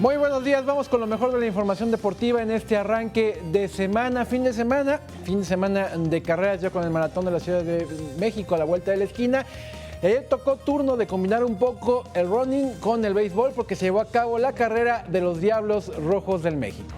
Muy buenos días, vamos con lo mejor de la información deportiva en este arranque de semana, fin de semana de carreras ya con el maratón de la Ciudad de México a la vuelta de la esquina. Tocó turno de combinar un poco el running con el béisbol porque se llevó a cabo la carrera de los Diablos Rojos del México.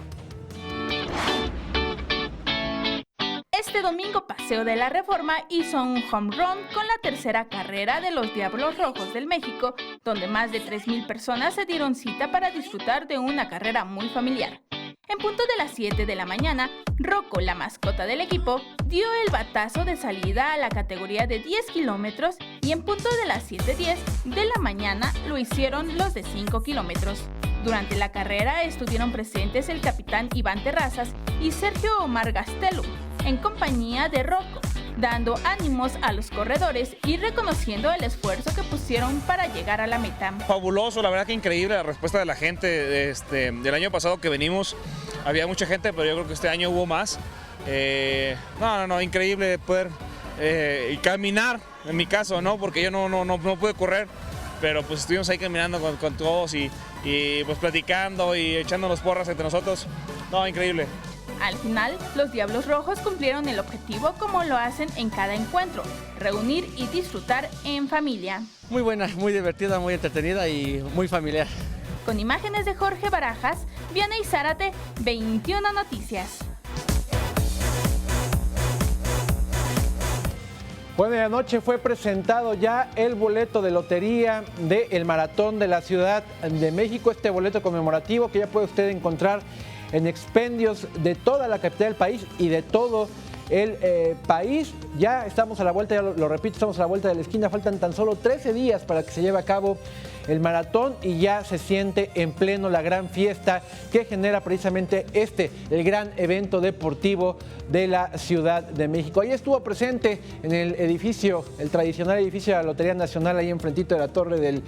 Este domingo Paseo de la Reforma hizo un home run con la tercera carrera de los Diablos Rojos del México, donde más de 3,000 personas se dieron cita para disfrutar de una carrera muy familiar. En punto de las 7 de la mañana, Rocco, la mascota del equipo, dio el batazo de salida a la categoría de 10 kilómetros y en punto de las 7:10 de la mañana lo hicieron los de 5 kilómetros. Durante la carrera estuvieron presentes el capitán Iván Terrazas y Sergio Omar Gastelum, en compañía de Rocco, dando ánimos a los corredores y reconociendo el esfuerzo que pusieron para llegar a la meta. Fabuloso, la verdad que increíble la respuesta de la gente. Del año pasado que venimos había mucha gente, pero yo creo que este año hubo más. Increíble poder caminar, en mi caso, ¿no? Porque yo no pude correr, pero pues estuvimos ahí caminando con todos y pues platicando y echándonos porras entre nosotros. No, increíble. Al final, los Diablos Rojos cumplieron el objetivo como lo hacen en cada encuentro, reunir y disfrutar en familia. Muy buena, muy divertida, muy entretenida y muy familiar. Con imágenes de Jorge Barajas, Vianey Zárate, 21 Noticias. Bueno, y anoche fue presentado ya el boleto de lotería del Maratón de la Ciudad de México, este boleto conmemorativo que ya puede usted encontrar en expendios de toda la capital del país y de todo el país. Ya estamos a la vuelta, ya lo repito, estamos a la vuelta de la esquina, faltan tan solo 13 días para que se lleve a cabo el maratón y ya se siente en pleno la gran fiesta que genera precisamente el gran evento deportivo de la Ciudad de México. Ahí estuvo presente en el edificio, el tradicional edificio de la Lotería Nacional, ahí enfrentito de la Torre del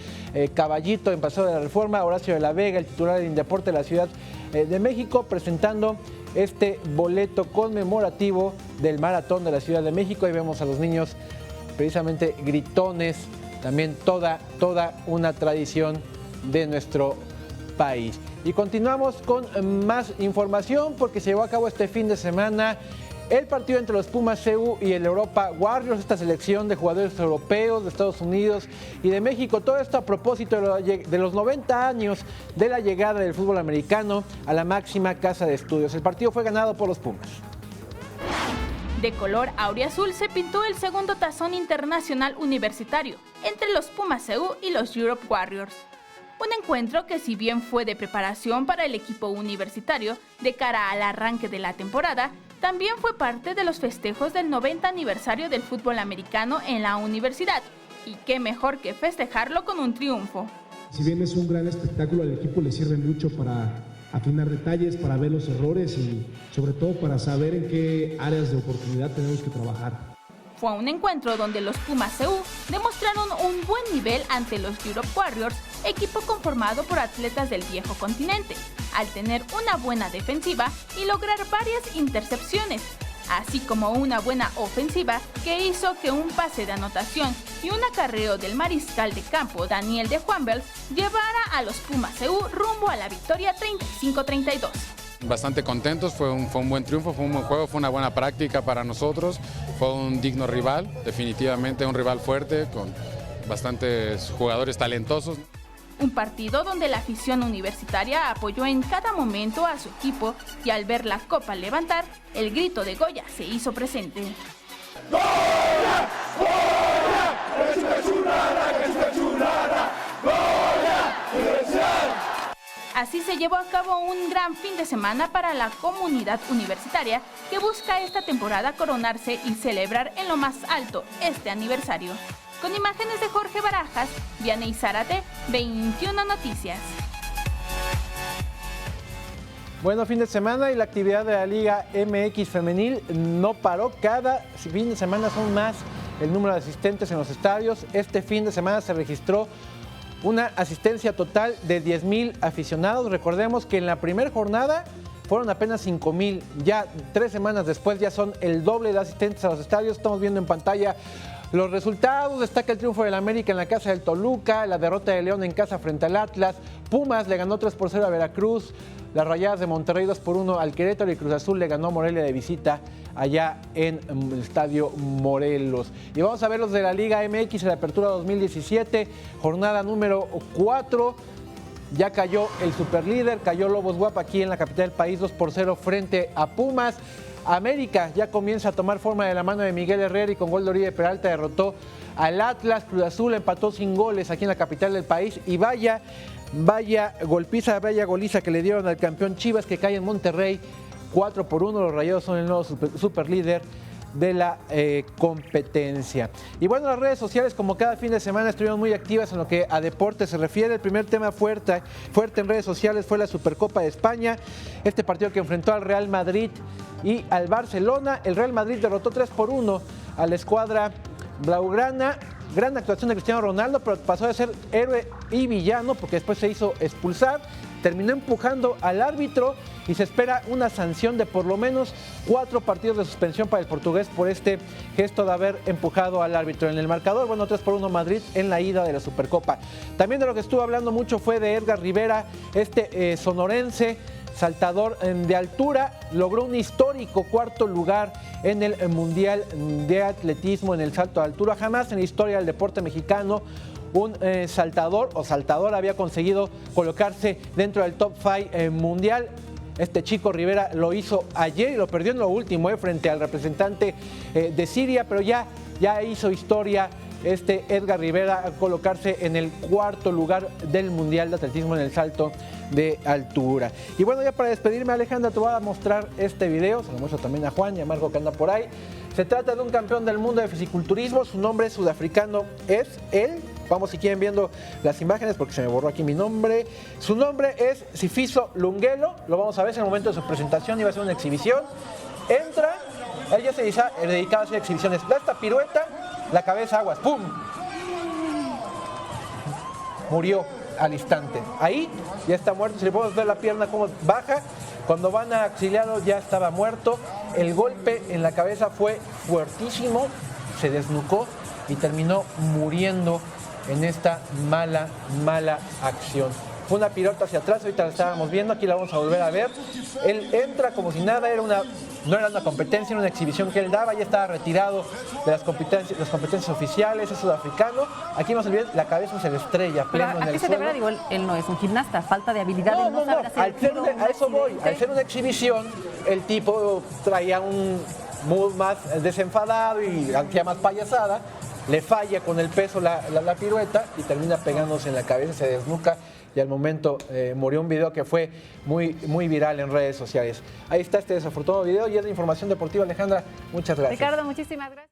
Caballito, en Paseo de la Reforma, Horacio de la Vega, el titular del Indeporte de la Ciudad de México, presentando este boleto conmemorativo del Maratón de la Ciudad de México. Ahí vemos a los niños precisamente gritones, también toda una tradición de nuestro país. Y continuamos con más información porque se llevó a cabo este fin de semana el partido entre los Pumas CU y el Europa Warriors, esta selección de jugadores europeos de Estados Unidos y de México. Todo esto a propósito de los 90 años de la llegada del fútbol americano a la máxima casa de estudios. El partido fue ganado por los Pumas. De color auriazul se pintó el segundo tazón internacional universitario entre los Pumas CU y los Europe Warriors. Un encuentro que, si bien fue de preparación para el equipo universitario de cara al arranque de la temporada, también fue parte de los festejos del 90 aniversario del fútbol americano en la universidad. Y qué mejor que festejarlo con un triunfo. Si bien es un gran espectáculo, al equipo le sirve mucho para afinar detalles, para ver los errores y sobre todo para saber en qué áreas de oportunidad tenemos que trabajar. Fue un encuentro donde los Pumas CU demostraron un buen nivel ante los Europe Warriors, equipo conformado por atletas del viejo continente, al tener una buena defensiva y lograr varias intercepciones, así como una buena ofensiva que hizo que un pase de anotación y un acarreo del mariscal de campo Daniel de Juanbels llevara a los Pumas CU rumbo a la victoria 35-32. Bastante contentos, fue un buen triunfo, fue un buen juego, fue una buena práctica para nosotros, fue un digno rival, definitivamente un rival fuerte con bastantes jugadores talentosos. Un partido donde la afición universitaria apoyó en cada momento a su equipo y al ver la copa levantar, el grito de Goya se hizo presente. ¡Goya! ¡Goya! ¡Es chulada! ¡Es chulada! ¡Goya! ¡Universidad! Así se llevó a cabo un gran fin de semana para la comunidad universitaria que busca esta temporada coronarse y celebrar en lo más alto este aniversario. Con imágenes de Jorge Barajas, Vianey Zárate, 21 Noticias. Bueno, fin de semana y la actividad de la Liga MX femenil no paró. Cada fin de semana son más el número de asistentes en los estadios. Este fin de semana se registró una asistencia total de 10,000 aficionados. Recordemos que en la primera jornada fueron apenas 5,000. Ya 3 semanas después ya son el doble de asistentes a los estadios. Estamos viendo en pantalla los resultados, destaca el triunfo del América en la casa del Toluca, la derrota de León en casa frente al Atlas, Pumas le ganó 3-0 a Veracruz, las Rayadas de Monterrey 2-1 al Querétaro y Cruz Azul le ganó a Morelia de visita allá en el Estadio Morelos. Y vamos a ver los de la Liga MX en la apertura 2017, jornada número 4. Ya cayó el superlíder, cayó Lobos WAP aquí en la capital del país 2-0 frente a Pumas. América ya comienza a tomar forma de la mano de Miguel Herrera y con gol de Oribe Peralta derrotó al Atlas. Cruz Azul empató sin goles aquí en la capital del país y vaya golpiza, vaya goliza que le dieron al campeón Chivas que cae en Monterrey 4-1. Los Rayados son el nuevo superlíder de la competencia. Y bueno, las redes sociales como cada fin de semana estuvieron muy activas en lo que a deporte se refiere. El primer tema fuerte en redes sociales fue la Supercopa de España, este partido que enfrentó al Real Madrid y al Barcelona. El Real Madrid derrotó 3-1 a la escuadra blaugrana. Gran actuación de Cristiano Ronaldo, pero pasó de ser héroe y villano porque después se hizo expulsar. Terminó empujando al árbitro y se espera una sanción de por lo menos 4 partidos de suspensión para el portugués por este gesto de haber empujado al árbitro. En el marcador, bueno, 3-1 Madrid en la ida de la Supercopa. También de lo que estuvo hablando mucho fue de Edgar Rivera, este sonorense, saltador de altura, logró un histórico 4º lugar en el Mundial de Atletismo en el salto de altura. Jamás en la historia del deporte mexicano un saltador o saltadora había conseguido colocarse dentro del top 5 mundial. Este chico Rivera lo hizo ayer y lo perdió en lo último frente al representante de Siria, pero ya hizo historia este Edgar Rivera a colocarse en el 4º lugar del Mundial de Atletismo en el salto de altura. Y bueno, ya para despedirme, Alejandra, te voy a mostrar este video, se lo muestro también a Juan y a Marco que anda por ahí. Se trata de un campeón del mundo de fisiculturismo, su nombre sudafricano es él. Vamos, si quieren, viendo las imágenes porque se me borró aquí mi nombre. Su nombre es Sifiso Lungelo, lo vamos a ver en el momento de su presentación, iba a ser una exhibición. Entra, él ya se dedicaba a hacer exhibiciones, da esta pirueta, la cabeza aguas, ¡pum! Murió al instante. Ahí ya está muerto, si le podemos ver la pierna cómo baja. Cuando van a auxiliarlo ya estaba muerto. El golpe en la cabeza fue fuertísimo, se desnucó y terminó muriendo en esta mala acción. Fue una pirueta hacia atrás, ahorita la estábamos viendo, aquí la vamos a volver a ver. Él entra como si nada, no era una competencia, era una exhibición que él daba, ya estaba retirado de las competencias oficiales, es sudafricano. Aquí vamos a ver, la cabeza se le estrella pleno en el suelo. ¿A qué se deberá? Digo, él no es un gimnasta, falta de habilidad. No. A eso voy. Al ser una exhibición, el tipo traía un mood más desenfadado y hacía más payasada. Le falla con el peso la pirueta y termina pegándose en la cabeza, se desnuca y al momento murió. Un video que fue muy viral en redes sociales. Ahí está este desafortunado video y es de información deportiva. Alejandra, muchas gracias. Ricardo, muchísimas gracias.